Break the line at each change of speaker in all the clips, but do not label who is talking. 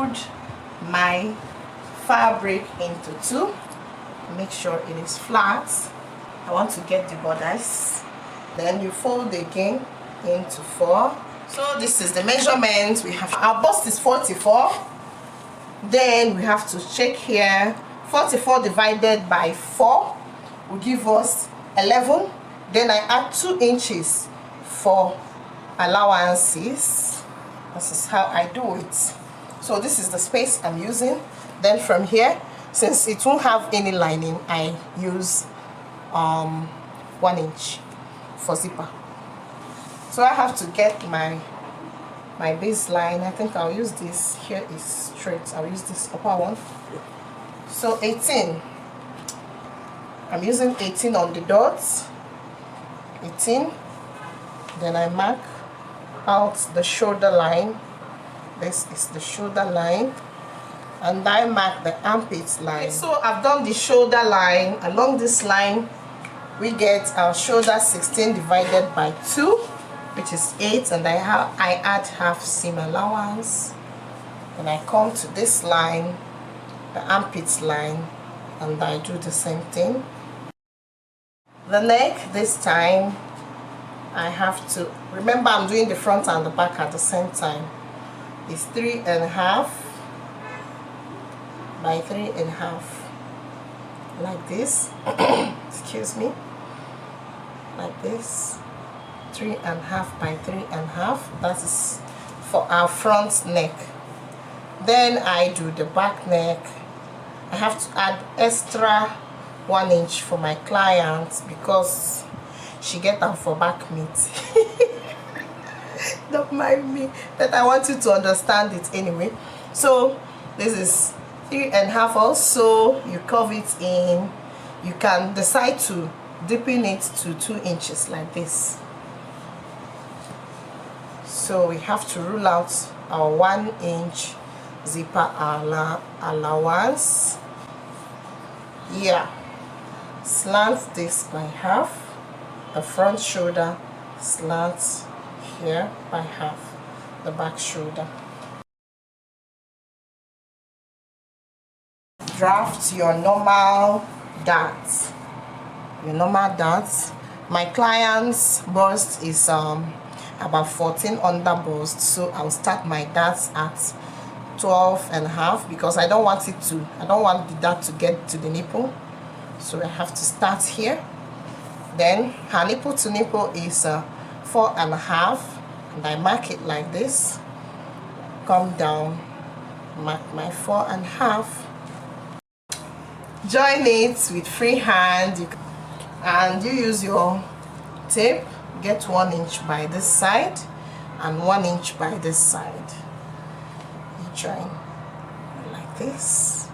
fold my fabric into two. Make sure it is flat. I want to get the borders. Then you fold again into 4. So this is the measurement we have. Our bust is 44. Then we have to check here. 44 divided by 4 will give us 11. Then I add 2 inches for allowances. This is how I do it. So this is the space I'm using. Then from here, since it won't have any lining, I use 1 inch for zipper. So I have to get my baseline. I think I'll use this. Here is straight. I'll use this upper one. So 18. I'm using 18 on the dots. 18. Then I mark out the shoulder line. This is the shoulder line. And I mark the armpit line. Okay, so I've done the shoulder line. Along this line, we get our shoulder 16 divided by 2, which is 8, and I add half seam allowance. And I come to this line, the armpit line, and I do the same thing. The neck, this time, I have to, remember I'm doing the front and the back at the same time. It's 3.5 by 3.5, like this. Excuse me, like this. 3.5 by 3.5. That is for our front neck. Then I do the back neck. I have to add extra 1 inch for my client because she get them for back meat. Don't mind me, but I want you to understand it anyway. So this is 3.5 also. You curve it in. You can decide to deepen it to 2 inches like this. So we have to rule out our 1 inch zipper allowance. Yeah, slant this by half. The front shoulder slants here by half the back shoulder. Draft your normal darts. My client's bust is about 14 under bust, so I'll start my darts at 12.5 because I don't want the dart to get to the nipple, so I have to start here. Then her nipple to nipple is 4.5, and I mark it like this. Come down, mark my 4.5. Join it with free hand, and you use your tape. Get 1 inch by this side and 1 inch by this side. You join like this,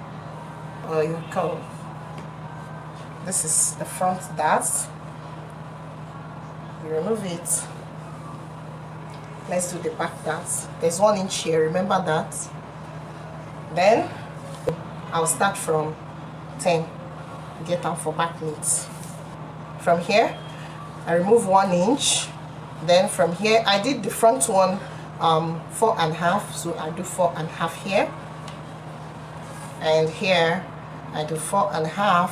or you curve. This is the front dart. You remove it. Let's do the back dart. There's 1 inch here, remember that. Then I'll start from 10. Get out for back knits. From here I remove 1 inch. Then from here I did the front one 4.5, so I do 4.5 here, and here I do 4.5.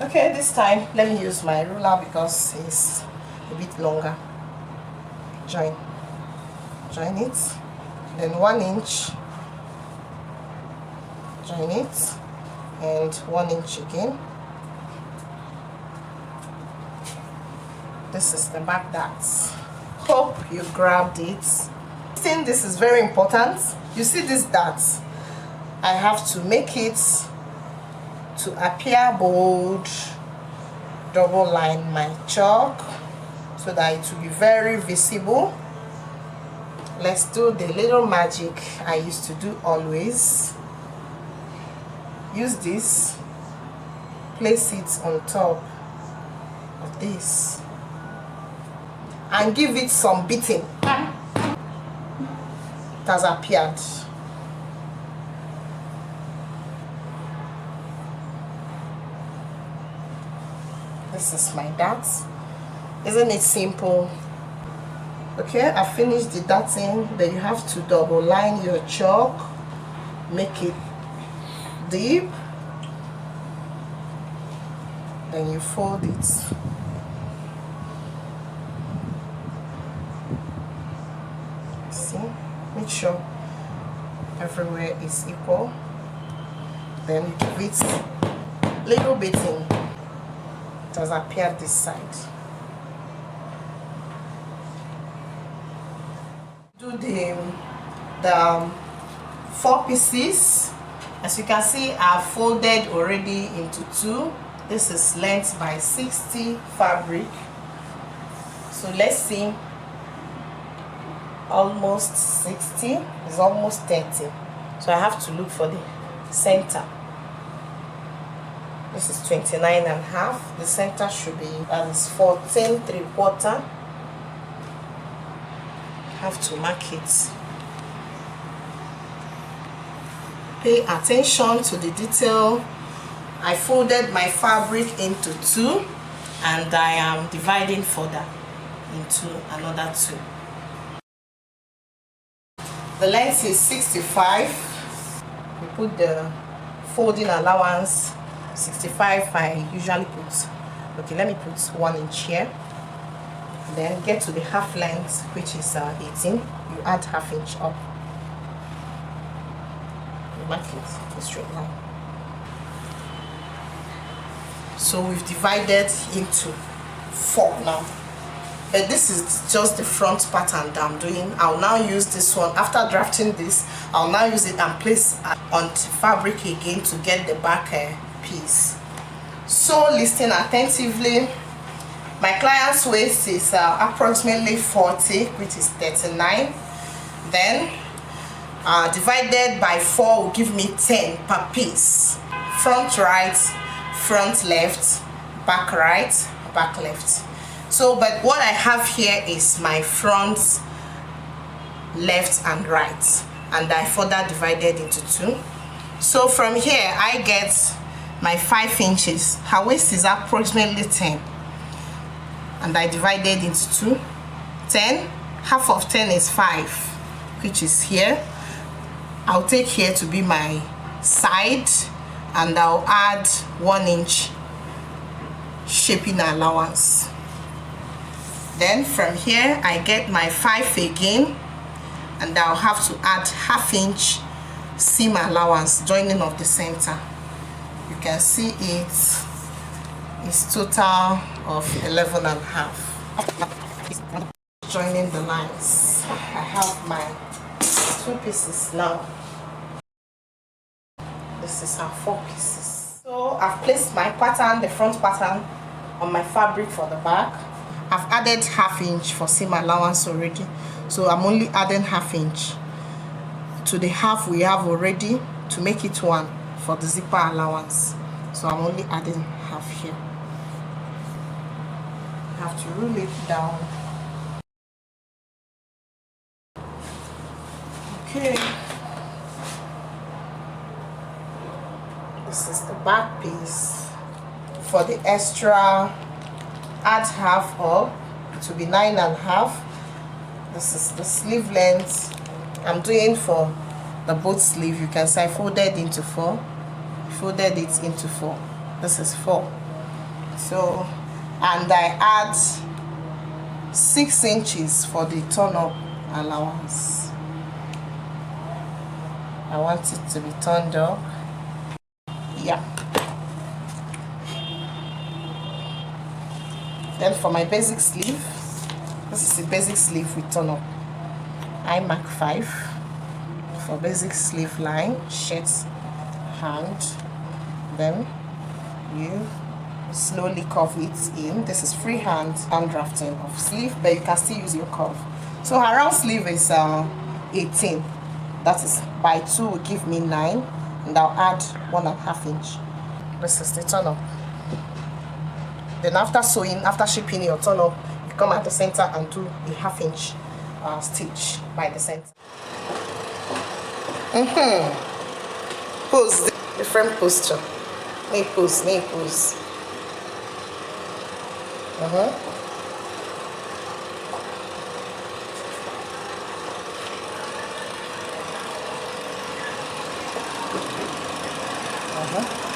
Okay, this time let me use my ruler because it's a bit longer. Join it, then 1 inch, join it, and 1 inch again. This is the back darts. Hope you grabbed it. This is very important. You see these darts, I have to make it to appear bold. Double line my chalk so that it will be very visible. Let's do the little magic I used to do always. Use this, place it on top of this, and give it some beating. It has appeared. This is my dart. Isn't it simple? Okay, I finished the darting. Then you have to double line your chalk make it deep, then you fold it. See, make sure everywhere is equal, then you give it little bit in. It has appeared this side. Do the 4 pieces. As you can see, I've folded already into 2. This is length by 60 fabric. So let's see, almost 60 is almost 30. So I have to look for the center. This is 29.5. The center should be 14 3/4. Have to mark it. Pay attention to the detail. I folded my fabric into 2 and I am dividing further into another 2. The length is 65. We put the folding allowance 65. I usually put, okay, let me put 1 inch here. Then get to the half length, which is 18. You add ½ inch up. You mark it a straight line. So we've divided into 4 now. But this is just the front pattern that I'm doing. I'll now use this one. After drafting this, I'll now use it and place on fabric again to get the back piece. So listen attentively. My client's waist is approximately 40, which is 39. Then divided by 4 will give me 10 per piece. Front right, front left, back right, back left. So, but what I have here is my front, left and right, and I further divided into 2. So from here I get my 5 inches. Her waist is approximately 10, and I divided into 2. 10, half of 10 is 5, which is here. I'll take here to be my side, and I'll add 1 inch shaping allowance. Then from here I get my 5 again, and I'll have to add ½ inch seam allowance, joining of the center. You can see it's total of 11.5. Joining the lines. I have my 2 pieces now. This is our 4 pieces. So I've placed my pattern, the front pattern, on my fabric for the back. I've added ½ inch for seam allowance already, so I'm only adding ½ inch to the half we have already to make it 1 for the zipper allowance. So I'm only adding half here. I have to roll it down. Okay. This is the back piece. For the extra, add half up to be 9.5. This is the sleeve length I'm doing for the both sleeve. You can see I folded into 4, folded it into 4. This is 4. So, and I add 6 inches for the turn up allowance. I want it to be turned up. Yeah. Then for my basic sleeve, this is the basic sleeve with turn up. I mark 5 for basic sleeve line, shirt, hand. Then you slowly curve it in. This is freehand hand drafting of sleeve, but you can still use your curve. So her round sleeve is 18. That is by 2 will give me 9, and I'll add 1.5 inch. This is the turn up. Then after sewing, after shaping your turn up, you come at the center and do a ½ inch stitch by the center. Pose, different posture. Make pose, make pose. Uh-huh.